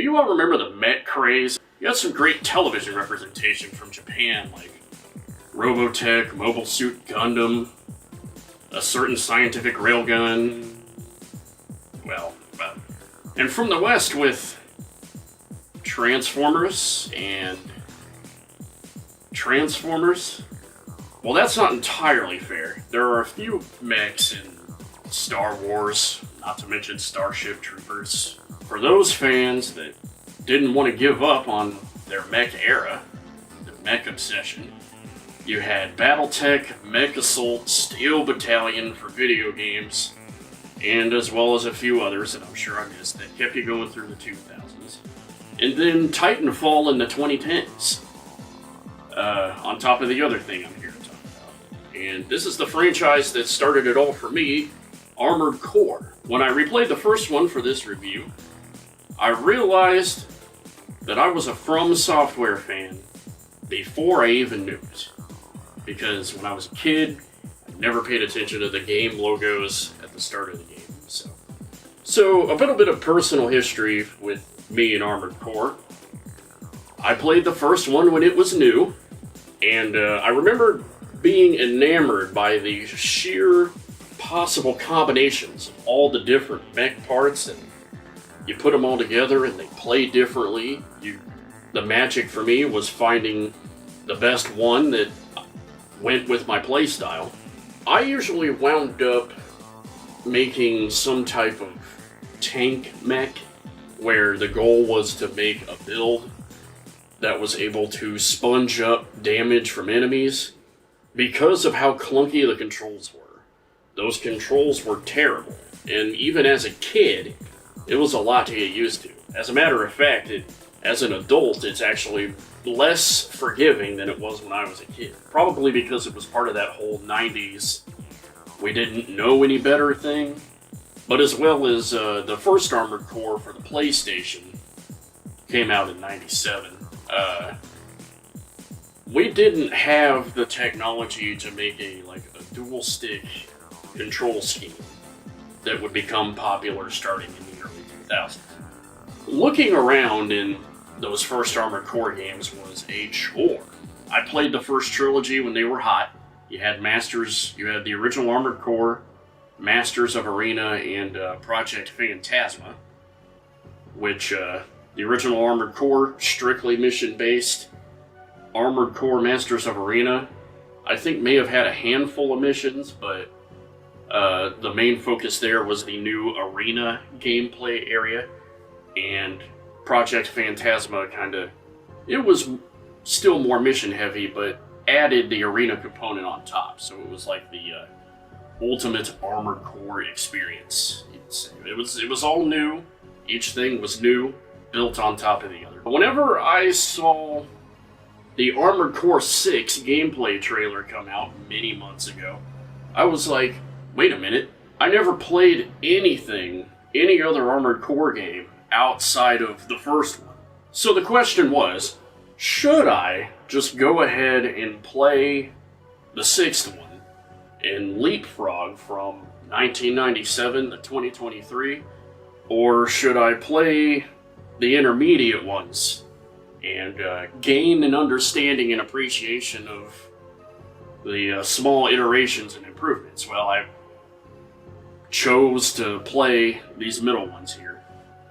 you all remember the Mech craze? You had some great television representation from Japan, like Robotech, Mobile Suit Gundam, a certain scientific railgun, and from the West with Transformers and Transformers. Well, that's not entirely fair. There are a few mechs in Star Wars, not to mention Starship Troopers. For those fans that didn't want to give up on their mech era, the mech obsession, you had Battletech, Mech Assault, Steel Battalion for video games, and as well as a few others that I'm sure I missed that kept you going through the 2000s. And then Titanfall in the 2010s, on top of the other thing I'm here to talk about. And this is the franchise that started it all for me, Armored Core. When I replayed the first one for this review, I realized that I was a From Software fan before I even knew it. Because when I was a kid, I never paid attention to the game logos at the start of the game. So a little bit of personal history with me and Armored Core. I played the first one when it was new, and I remember being enamored by the sheer possible combinations of all the different mech parts, and you put them all together and they play differently. The magic for me was finding the best one that went with my playstyle. I usually wound up making some type of tank mech where the goal was to make a build that was able to sponge up damage from enemies because of how clunky the controls were. Those controls were terrible, and even as a kid, it was a lot to get used to. As a matter of fact, as an adult, it's actually less forgiving than it was when I was a kid. Probably because it was part of that whole 90s we didn't know any better thing, but as well as the first Armored Core for the PlayStation came out in 97. We didn't have the technology to make a dual stick control scheme that would become popular starting in the early 2000s. Looking around in those first Armored Core games was a chore. I played the first trilogy when they were hot. You had the original Armored Core, Masters of Arena, and Project Phantasma, which the original Armored Core, strictly mission-based. Armored Core Masters of Arena, I think may have had a handful of missions, but the main focus there was the new arena gameplay area, and Project Phantasma it was still more mission heavy, but added the arena component on top, so it was like the ultimate Armored Core experience, you'd say. It was all new, each thing was new, built on top of the other. Whenever I saw the Armored Core 6 gameplay trailer come out many months ago, I was like, wait a minute, I never played any other Armored Core game outside of the first one. So the question was, should I just go ahead and play the sixth one and leapfrog from 1997 to 2023, or should I play the intermediate ones and gain an understanding and appreciation of the small iterations and improvements? Well, I chose to play these middle ones here.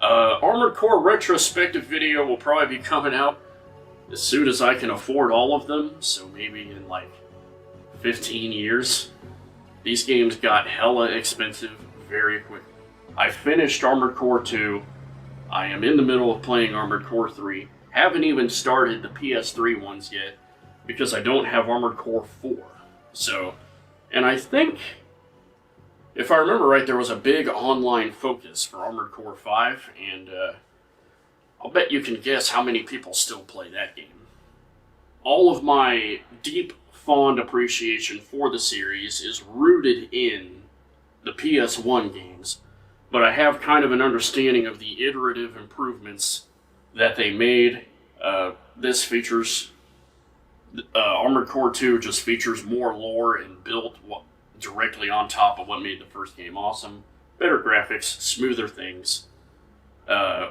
Armored Core retrospective video will probably be coming out as soon as I can afford all of them, so maybe in 15 years. These games got hella expensive very quickly. I finished Armored Core 2, I am in the middle of playing Armored Core 3, haven't even started the PS3 ones yet, because I don't have Armored Core 4. And I think, if I remember right, there was a big online focus for Armored Core 5, and I'll bet you can guess how many people still play that game. All of my deep, fond appreciation for the series is rooted in the PS1 games, but I have kind of an understanding of the iterative improvements that they made. This features, Armored Core 2 just features more lore and built directly on top of what made the first game awesome. Better graphics, smoother things,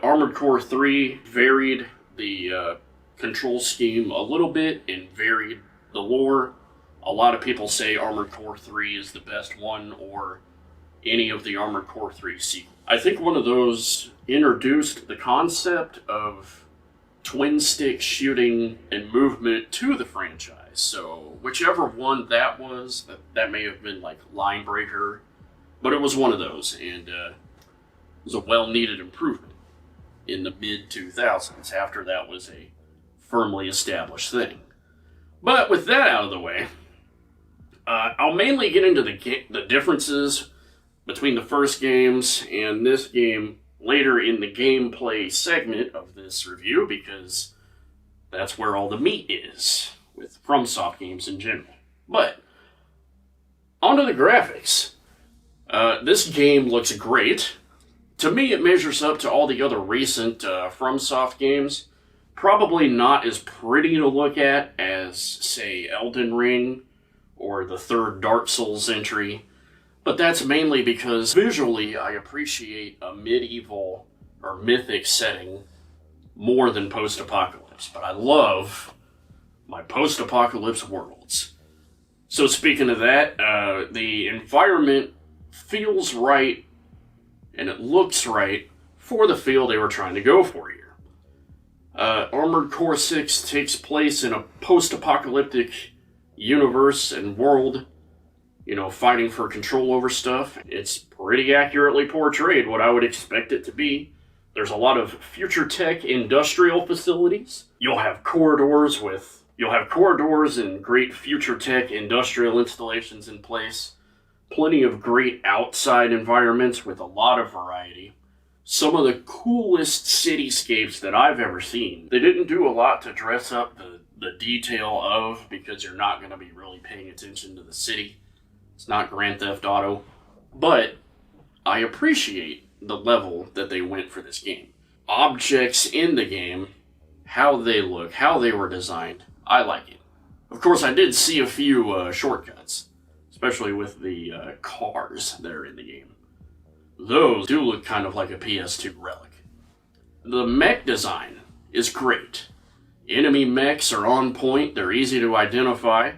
Armored Core 3 varied the control scheme a little bit and varied the lore. A lot of people say Armored Core 3 is the best one, or any of the Armored Core 3 sequels. I think one of those introduced the concept of twin stick shooting and movement to the franchise. So whichever one that was, that may have been like Line Breaker, but it was one of those, and it was a well-needed improvement in the mid-2000s after that was a firmly established thing. But with that out of the way, I'll mainly get into the differences between the first games and this game later in the gameplay segment of this review, because that's where all the meat is with FromSoft games in general. But onto the graphics. This game looks great. To me, it measures up to all the other recent FromSoft games. Probably not as pretty to look at as, say, Elden Ring or the third Dark Souls entry, but that's mainly because visually I appreciate a medieval or mythic setting more than post-apocalypse, but I love my post-apocalypse worlds. So speaking of that, the environment feels right and it looks right for the feel they were trying to go for here. Armored Core 6 takes place in a post-apocalyptic universe and world, fighting for control over stuff. It's pretty accurately portrayed what I would expect it to be. There's a lot of future tech industrial facilities. You'll have corridors and great future tech industrial installations in place. Plenty of great outside environments with a lot of variety. Some of the coolest cityscapes that I've ever seen. They didn't do a lot to dress up the detail of, because you're not going to be really paying attention to the city. It's not Grand Theft Auto. But I appreciate the level that they went for this game. Objects in the game, how they look, how they were designed, I like it. Of course, I did see a few shortcuts, especially with the cars that are in the game. Those do look kind of like a PS2 relic. The mech design is great. Enemy mechs are on point, they're easy to identify,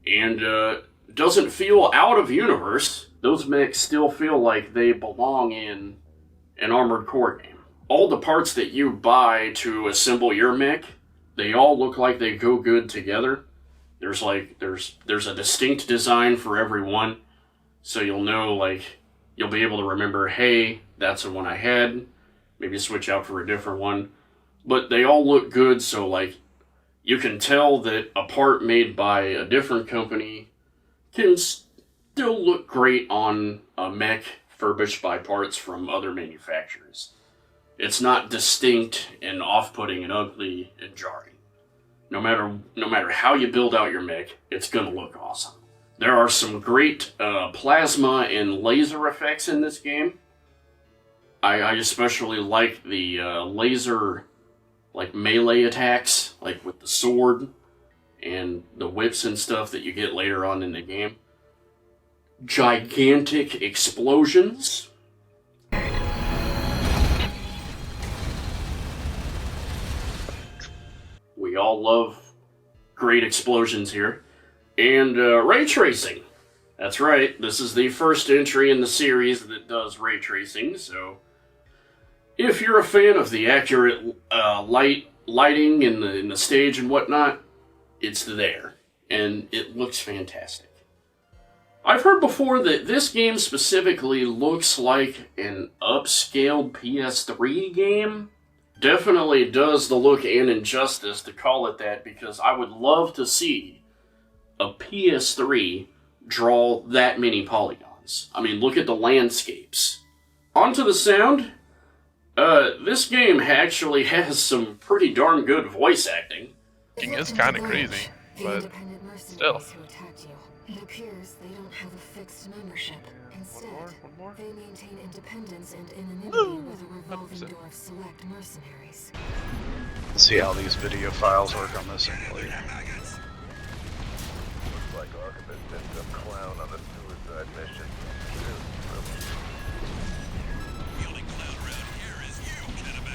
and doesn't feel out of universe. Those mechs still feel like they belong in an Armored Core game. All the parts that you buy to assemble your mech, they all look like they go good together. There's a distinct design for every one, so you'll know, you'll be able to remember, hey, that's the one I had, maybe switch out for a different one. But they all look good, so you can tell that a part made by a different company can still look great on a mech furbished by parts from other manufacturers. It's not distinct and off-putting and ugly and jarring. No matter how you build out your mech, it's gonna look awesome. There are some great plasma and laser effects in this game. I especially like the laser, melee attacks, with the sword and the whips and stuff that you get later on in the game. Gigantic explosions. We all love great explosions here. And ray tracing. That's right, this is the first entry in the series that does ray tracing, so if you're a fan of the accurate lighting in the stage and whatnot, it's there, and it looks fantastic. I've heard before that this game specifically looks like an upscaled PS3 game. Definitely does the look and injustice to call it that, because I would love to see a PS3 draw that many polygons. I mean, look at the landscapes. Onto the sound. This game actually has some pretty darn good voice acting. It is kind of crazy, but still. It appears they don't have a fixed membership. Instead, One more. they maintain independence and anonymity with a revolving door of select mercenaries. Let's see how these video files work on this emulator. Looks like Archibald sent some clown on a suicide mission. The only clown around here is you, Kennebag.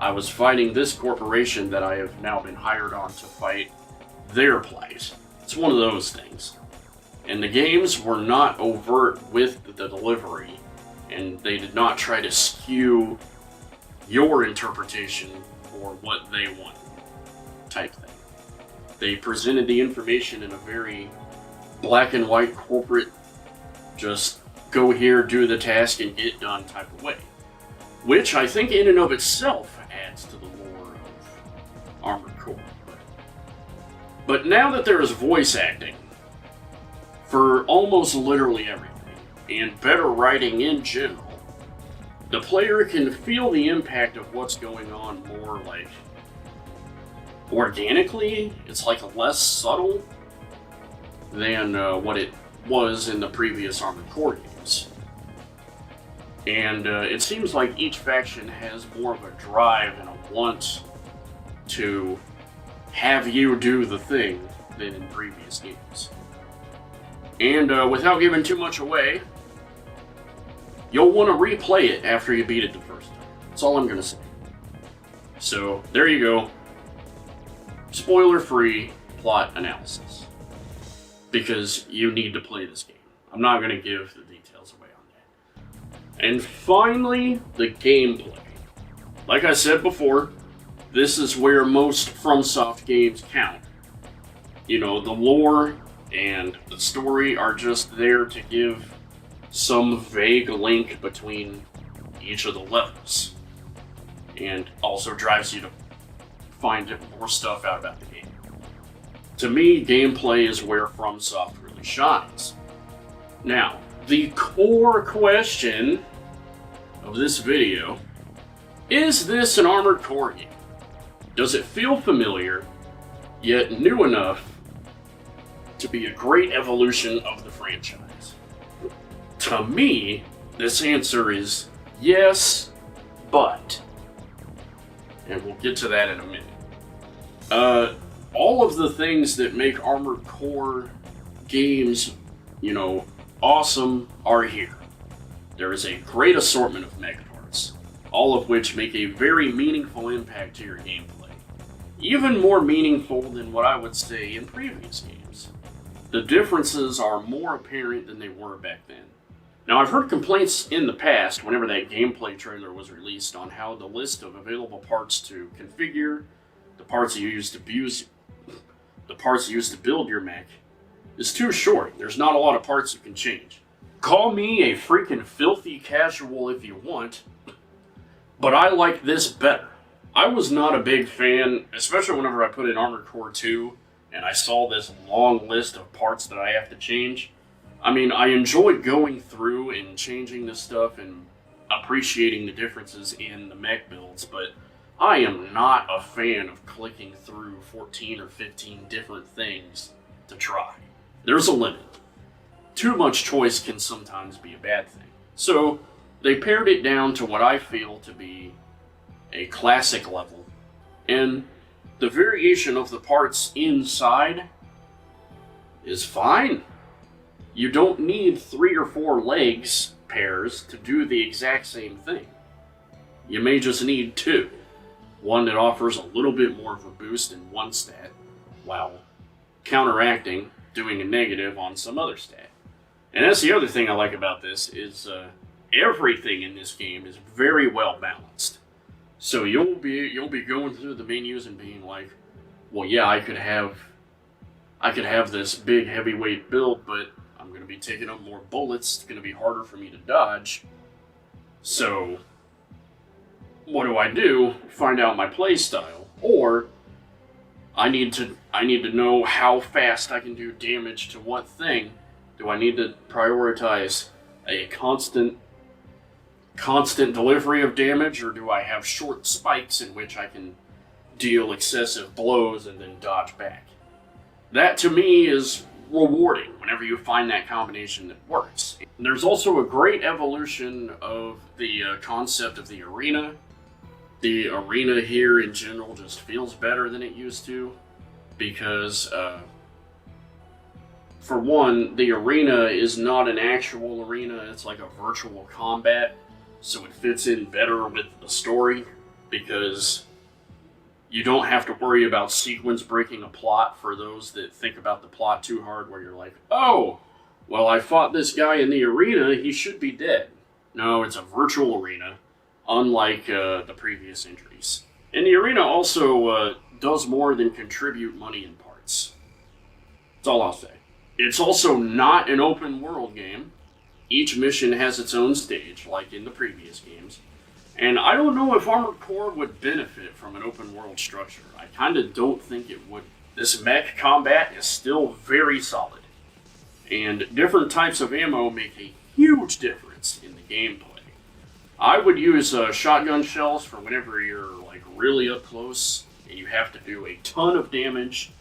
I was fighting this corporation that I have now been hired on to fight their plight. It's one of those things. And the games were not overt with the delivery, and they did not try to skew your interpretation for what they want, type thing. They presented the information in a very black and white corporate, just go here, do the task, and get done type of way. Which I think in and of itself adds to the lore of Armored Core. But now that there is voice acting for almost literally everything, and better writing in general, the player can feel the impact of what's going on more like organically. It's like less subtle than what it was in the previous Armored Core games. And it seems like each faction has more of a drive and a want to have you do the thing than in previous games. And without giving too much away, you'll want to replay it after you beat it the first time. That's all I'm going to say. So, there you go. Spoiler-free plot analysis. Because you need to play this game. I'm not going to give the details away on that. And finally, the gameplay. Like I said before, this is where most FromSoft games count. You know, the lore and the story are just there to give some vague link between each of the levels. And also drives you to find more stuff out about the game. To me, gameplay is where FromSoft really shines. Now, the core question of this video, is this an Armored Core game? Does it feel familiar, yet new enough to be a great evolution of the franchise? To me, this answer is yes, but. And we'll get to that in a minute. All of the things that make Armored Core games, you know, awesome are here. There is a great assortment of mech parts, all of which make a very meaningful impact to your gameplay. Even more meaningful than what I would say in previous games. The differences are more apparent than they were back then. Now, I've heard complaints in the past, whenever that gameplay trailer was released, on how the list of available parts to configure, the parts you use to build your mech, is too short. There's not a lot of parts you can change. Call me a freaking filthy casual if you want, but I like this better. I was not a big fan, especially whenever I put in Armored Core 2, and I saw this long list of parts that I have to change. I mean, I enjoy going through and changing this stuff and appreciating the differences in the mech builds, but I am not a fan of clicking through 14 or 15 different things to try. There's a limit. Too much choice can sometimes be a bad thing. So, they pared it down to what I feel to be a classic level, and the variation of the parts inside is fine. You don't need 3 or 4 legs pairs to do the exact same thing. You may just need 2. One that offers a little bit more of a boost in one stat, while counteracting doing a negative on some other stat. And that's the other thing I like about this, is everything in this game is very well balanced. So you'll be going through the menus and being like, well, yeah, I could have this big heavyweight build, but I'm going to be taking up more bullets. It's going to be harder for me to dodge. So what do? Find out my playstyle, or I need to know how fast I can do damage to what thing. Do I need to prioritize a constant delivery of damage, or do I have short spikes in which I can deal excessive blows and then dodge back? That to me is rewarding whenever you find that combination that works. There's also a great evolution of the concept of the arena. The arena here in general just feels better than it used to, because for one, the arena is not an actual arena, it's like a virtual combat, so it fits in better with the story because you don't have to worry about sequence breaking a plot for those that think about the plot too hard, where you're like, oh, well, I fought this guy in the arena, he should be dead. No, it's a virtual arena, unlike the previous entries. And the arena also does more than contribute money and parts. That's all I'll say. It's also not an open world game. Each mission has its own stage, like in the previous games. And I don't know if Armored Core would benefit from an open world structure. I kind of don't think it would. This mech combat is still very solid. And different types of ammo make a huge difference in the gameplay. I would use shotgun shells for whenever you're like really up close and you have to do a ton of damage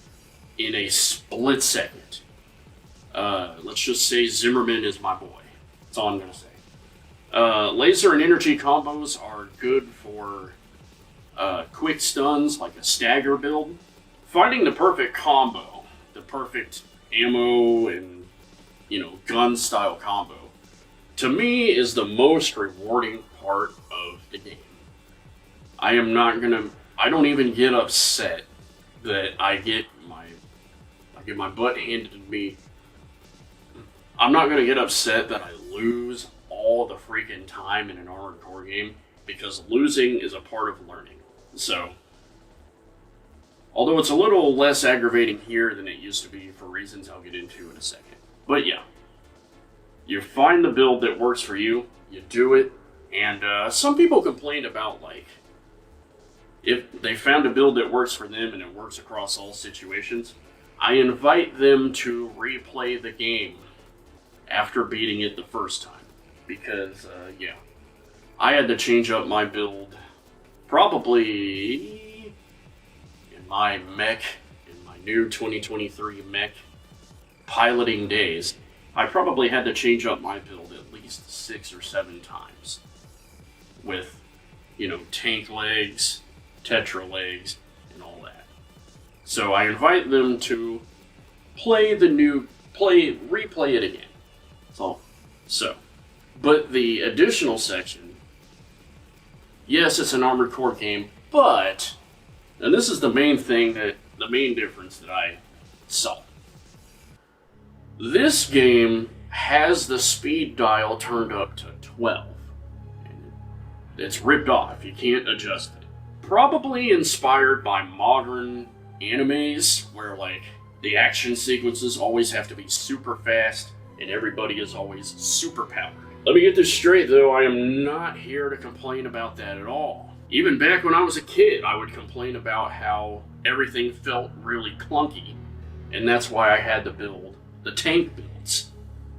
in a split second. Let's just say Zimmerman is my boy. That's all I'm going to say. Laser and energy combos are good for quick stuns, like a stagger build. Finding the perfect combo, the perfect ammo and gun style combo, to me is the most rewarding part of the game. I don't even get upset that I get my butt handed to me. I'm not gonna get upset that I lose all the freaking time in an Armored Core game, because losing is a part of learning. So, although it's a little less aggravating here than it used to be for reasons I'll get into in a second. But yeah, you find the build that works for you, you do it, and some people complain about, like, if they found a build that works for them and it works across all situations, I invite them to replay the game after beating it the first time. Because, yeah, I had to change up my build probably in my mech, in my new 2023 mech piloting days. I probably had to change up my build at least 6 or 7 times. With, tank legs, tetra legs, and all that. So I invite them to replay it again. That's all. So, but the additional section, yes, it's an Armored Core game, but, and this is the main difference that I saw. This game has the speed dial turned up to 12. It's ripped off, you can't adjust it. Probably inspired by modern animes, where like the action sequences always have to be super fast and everybody is always super powered. Let me get this straight though, I am not here to complain about that at all. Even back when I was a kid, I would complain about how everything felt really clunky, and that's why I had to build the tank builds,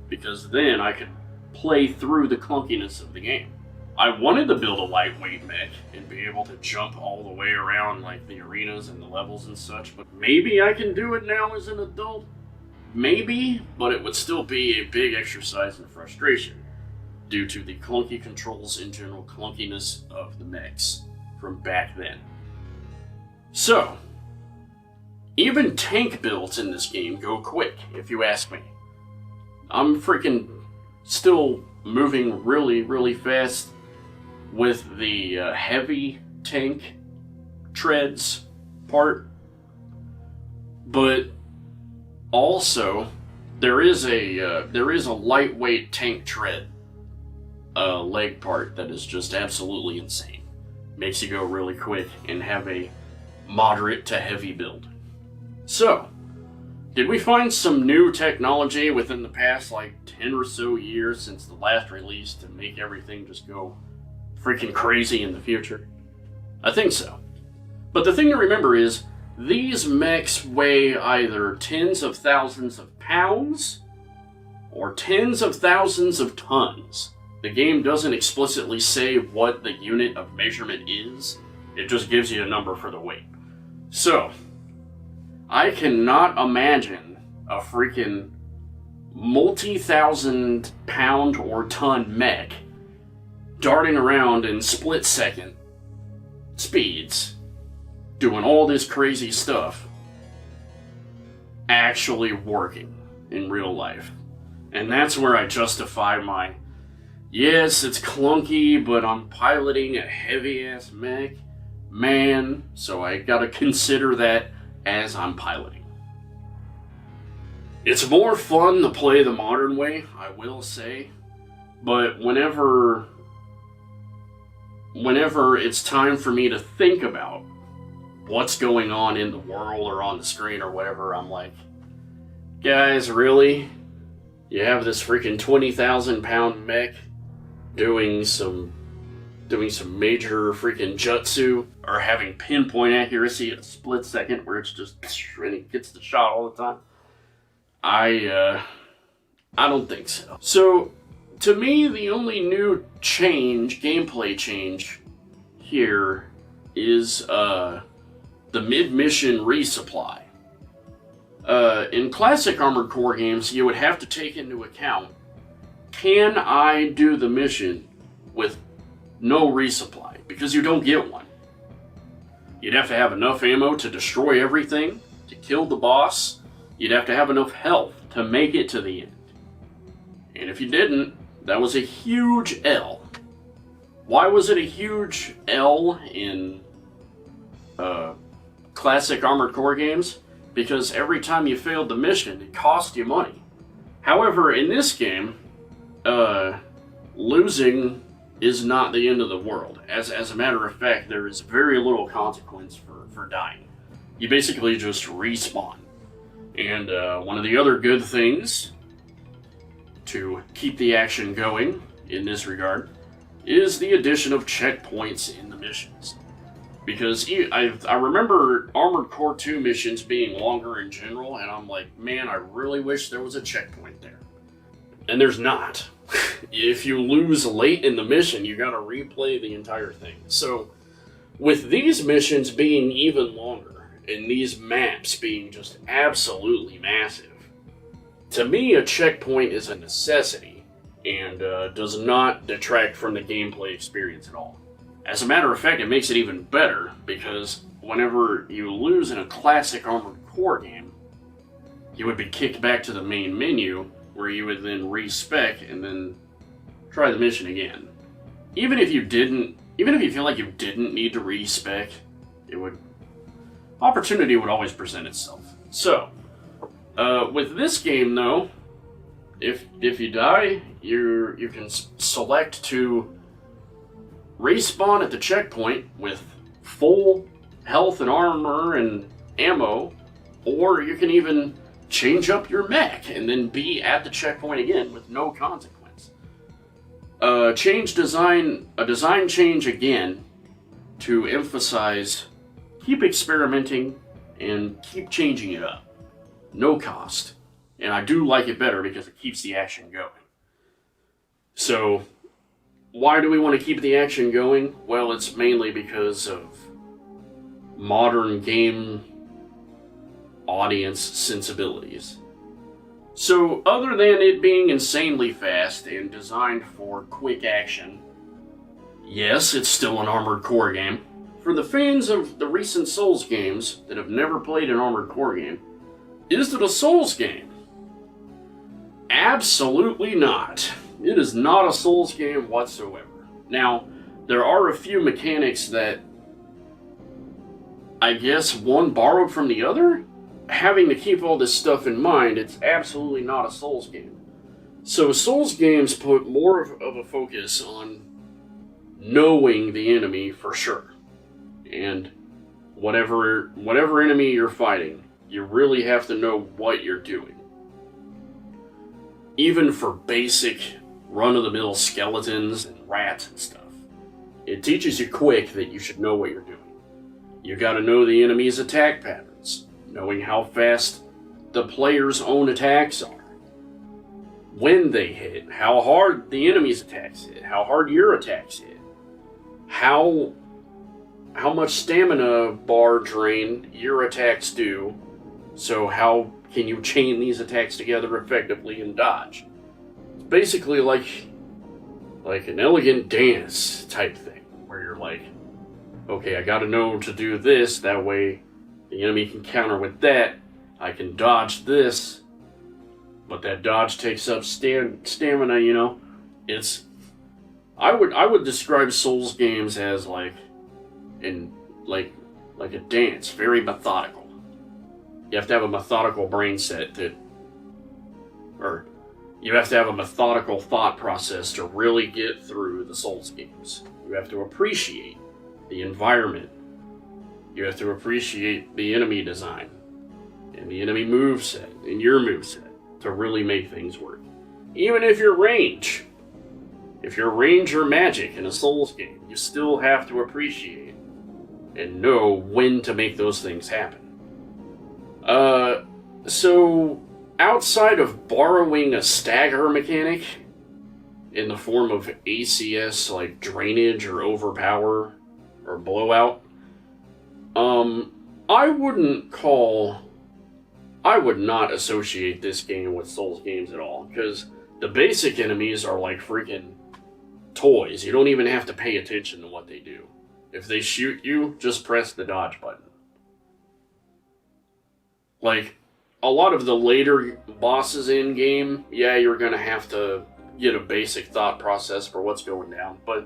because then I could play through the clunkiness of the game. I wanted to build a lightweight mech and be able to jump all the way around like the arenas and the levels and such, but maybe I can do it now as an adult. Maybe, but it would still be a big exercise in frustration due to the clunky controls and general clunkiness of the mechs from back then. So, even tank builds in this game go quick, if you ask me. I'm freaking still moving really, really fast with the heavy tank treads part, but also there is a lightweight tank tread leg part that is just absolutely insane. Makes you go really quick and have a moderate to heavy build. So, did we find some new technology within the past 10 or so years since the last release to make everything just go freaking crazy in the future? I think so. But the thing to remember is, these mechs weigh either tens of thousands of pounds or tens of thousands of tons. The game doesn't explicitly say what the unit of measurement is, it just gives you a number for the weight. So, I cannot imagine a freaking multi-thousand pound or ton mech darting around in split-second speeds, doing all this crazy stuff, actually working in real life. And that's where I justify yes, it's clunky, but I'm piloting a heavy-ass mech. man, so I gotta consider that as I'm piloting. It's more fun to play the modern way, I will say, but whenever it's time for me to think about what's going on in the world or on the screen or whatever, I'm like, guys, really? You have this freaking 20,000 pound mech doing some major freaking jutsu, or having pinpoint accuracy at a split second where it's just and it gets the shot all the time. I don't think so. So to me, the only new gameplay change here is the mid-mission resupply. In classic Armored Core games, you would have to take into account, can I do the mission with no resupply? Because you don't get one. You'd have to have enough ammo to destroy everything, to kill the boss. You'd have to have enough health to make it to the end. And if you didn't, that was a huge L. Why was it a huge L in classic Armored Core games? Because every time you failed the mission, it cost you money. However, in this game, losing is not the end of the world. As a matter of fact, there is very little consequence for dying. You basically just respawn. And one of the other good things to keep the action going in this regard is the addition of checkpoints in the missions. Because I remember Armored Core 2 missions being longer in general, and I'm like, man, I really wish there was a checkpoint there. And there's not. If you lose late in the mission, you gotta replay the entire thing. So, with these missions being even longer, and these maps being just absolutely massive, to me, a checkpoint is a necessity, and does not detract from the gameplay experience at all. As a matter of fact, it makes it even better, because whenever you lose in a classic Armored Core game, you would be kicked back to the main menu, where you would then respec and then try the mission again. Even if you feel like you didn't need to respec, opportunity would always present itself. So, with this game though, if you die, you can select to respawn at the checkpoint with full health and armor and ammo, or you can even change up your mech and then be at the checkpoint again with no consequence. A design change again to emphasize keep experimenting and keep changing it up. No cost. And I do like it better because it keeps the action going. So, why do we want to keep the action going? Well, it's mainly because of modern game audience sensibilities. So, other than it being insanely fast and designed for quick action, yes, it's still an Armored Core game. For the fans of the recent Souls games that have never played an Armored Core game, is it a Souls game? Absolutely not. It is not a Souls game whatsoever. Now, there are a few mechanics that I guess one borrowed from the other? Having to keep all this stuff in mind, it's absolutely not a Souls game. So Souls games put more of a focus on knowing the enemy for sure. And whatever enemy you're fighting, you really have to know what you're doing. Even for basic run-of-the-mill skeletons and rats and stuff, it teaches you quick that you should know what you're doing. You gotta know the enemy's attack patterns, knowing how fast the player's own attacks are, when they hit, how hard the enemy's attacks hit, how hard your attacks hit, how much stamina bar drain your attacks do, so how can you chain these attacks together effectively and dodge. It's basically like an elegant dance type thing, where you're like, okay, I gotta know to do this, that way the enemy can counter with that, I can dodge this, but that dodge takes up stamina, you know? I would describe Souls games as like like a dance, very methodical. You have to have a methodical brain set or you have to have a methodical thought process to really get through the Souls games. You have to appreciate the environment. You have to appreciate the enemy design and the enemy moveset and your moveset to really make things work. Even if you're range or magic in a Souls game, you still have to appreciate and know when to make those things happen. So outside of borrowing a stagger mechanic in the form of ACS like drainage or overpower or blowout, I would not associate this game with Souls games at all, because the basic enemies are like freaking toys. You don't even have to pay attention to what they do. If they shoot you, just press the dodge button. Like, a lot of the later bosses in game, yeah, you're gonna have to get a basic thought process for what's going down, but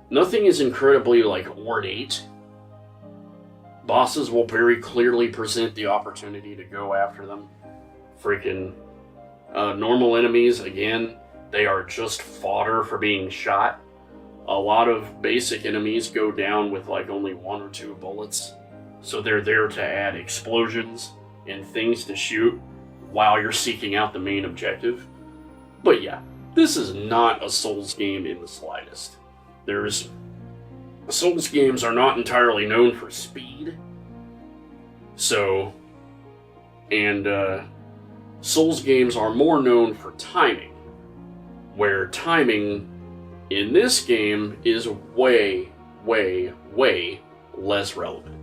nothing is incredibly, like, ornate. Bosses will very clearly present the opportunity to go after them. Freaking normal enemies, again, they are just fodder for being shot. A lot of basic enemies go down with like only 1 or 2 bullets, so they're there to add explosions and things to shoot while you're seeking out the main objective. But yeah, this is not a Souls game in the slightest. Souls games are not entirely known for speed. Souls games are more known for timing, where timing in this game is way, way, way less relevant.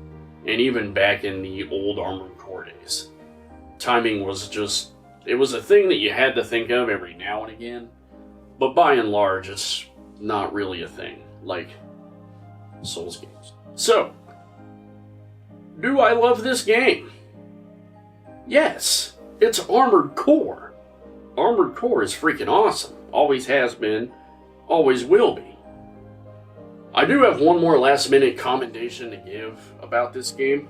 And even back in the old Armored Core days, timing was it was a thing that you had to think of every now and again, but by and large, it's not really a thing, like Souls games. So, do I love this game? Yes, it's Armored Core. Armored Core is freaking awesome. Always has been, always will be. I do have one more last minute commendation to give about this game.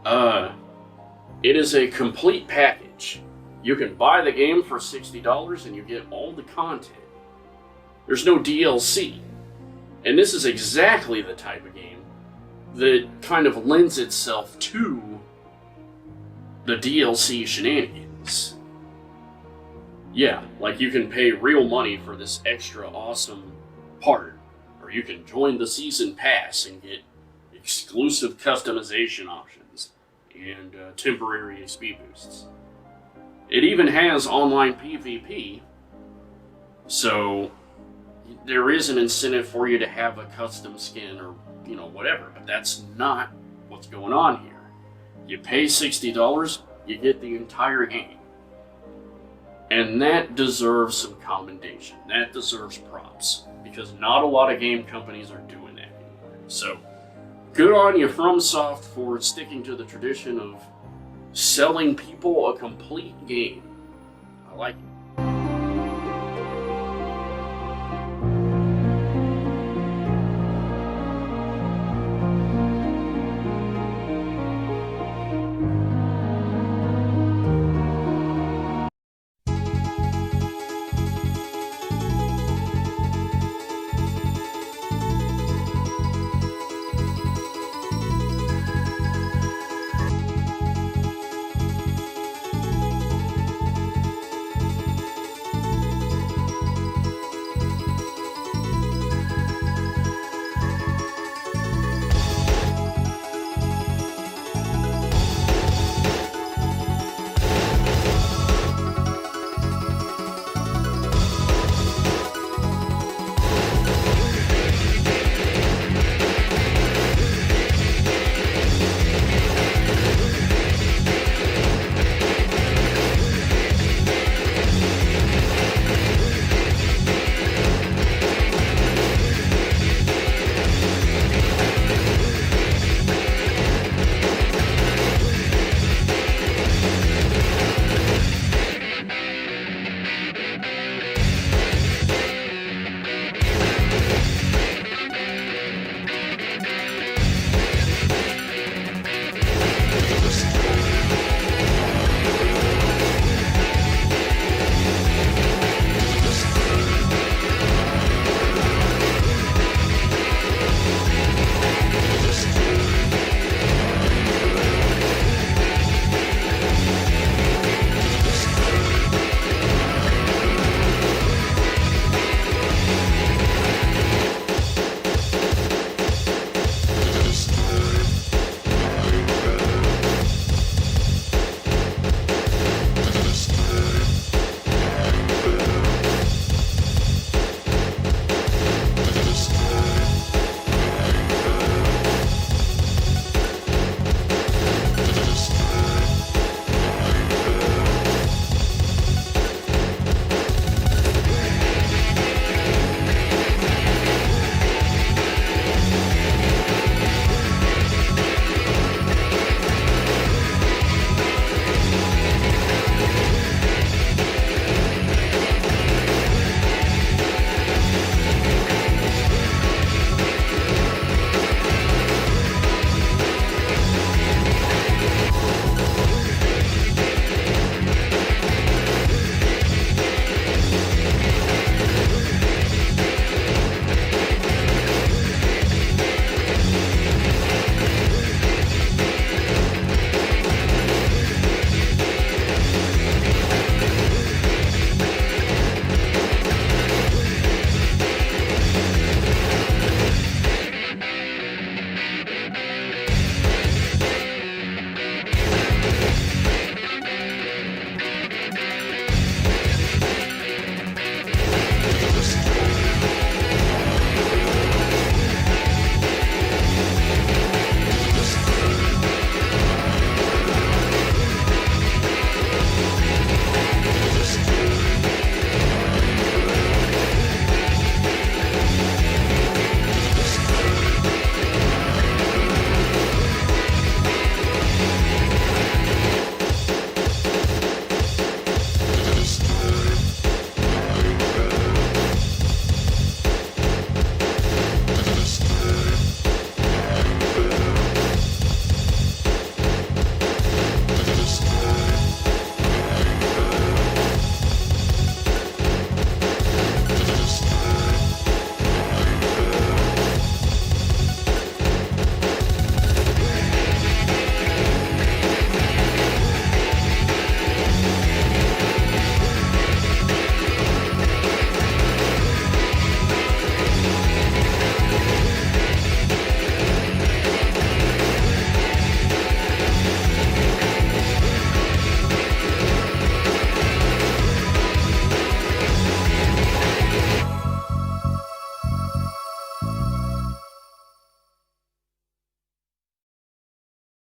It is a complete package. You can buy the game for $60 and you get all the content. There's no DLC. And this is exactly the type of game that kind of lends itself to the DLC shenanigans. Yeah, like you can pay real money for this extra awesome part, or you can join the season pass and get exclusive customization options and temporary XP boosts. It even has online PvP, so there is an incentive for you to have a custom skin or, whatever, but that's not what's going on here. You pay $60, you get the entire game. And that deserves some commendation. That deserves props, because not a lot of game companies are doing that anymore. So, good on you, FromSoft, for sticking to the tradition of selling people a complete game. I like it.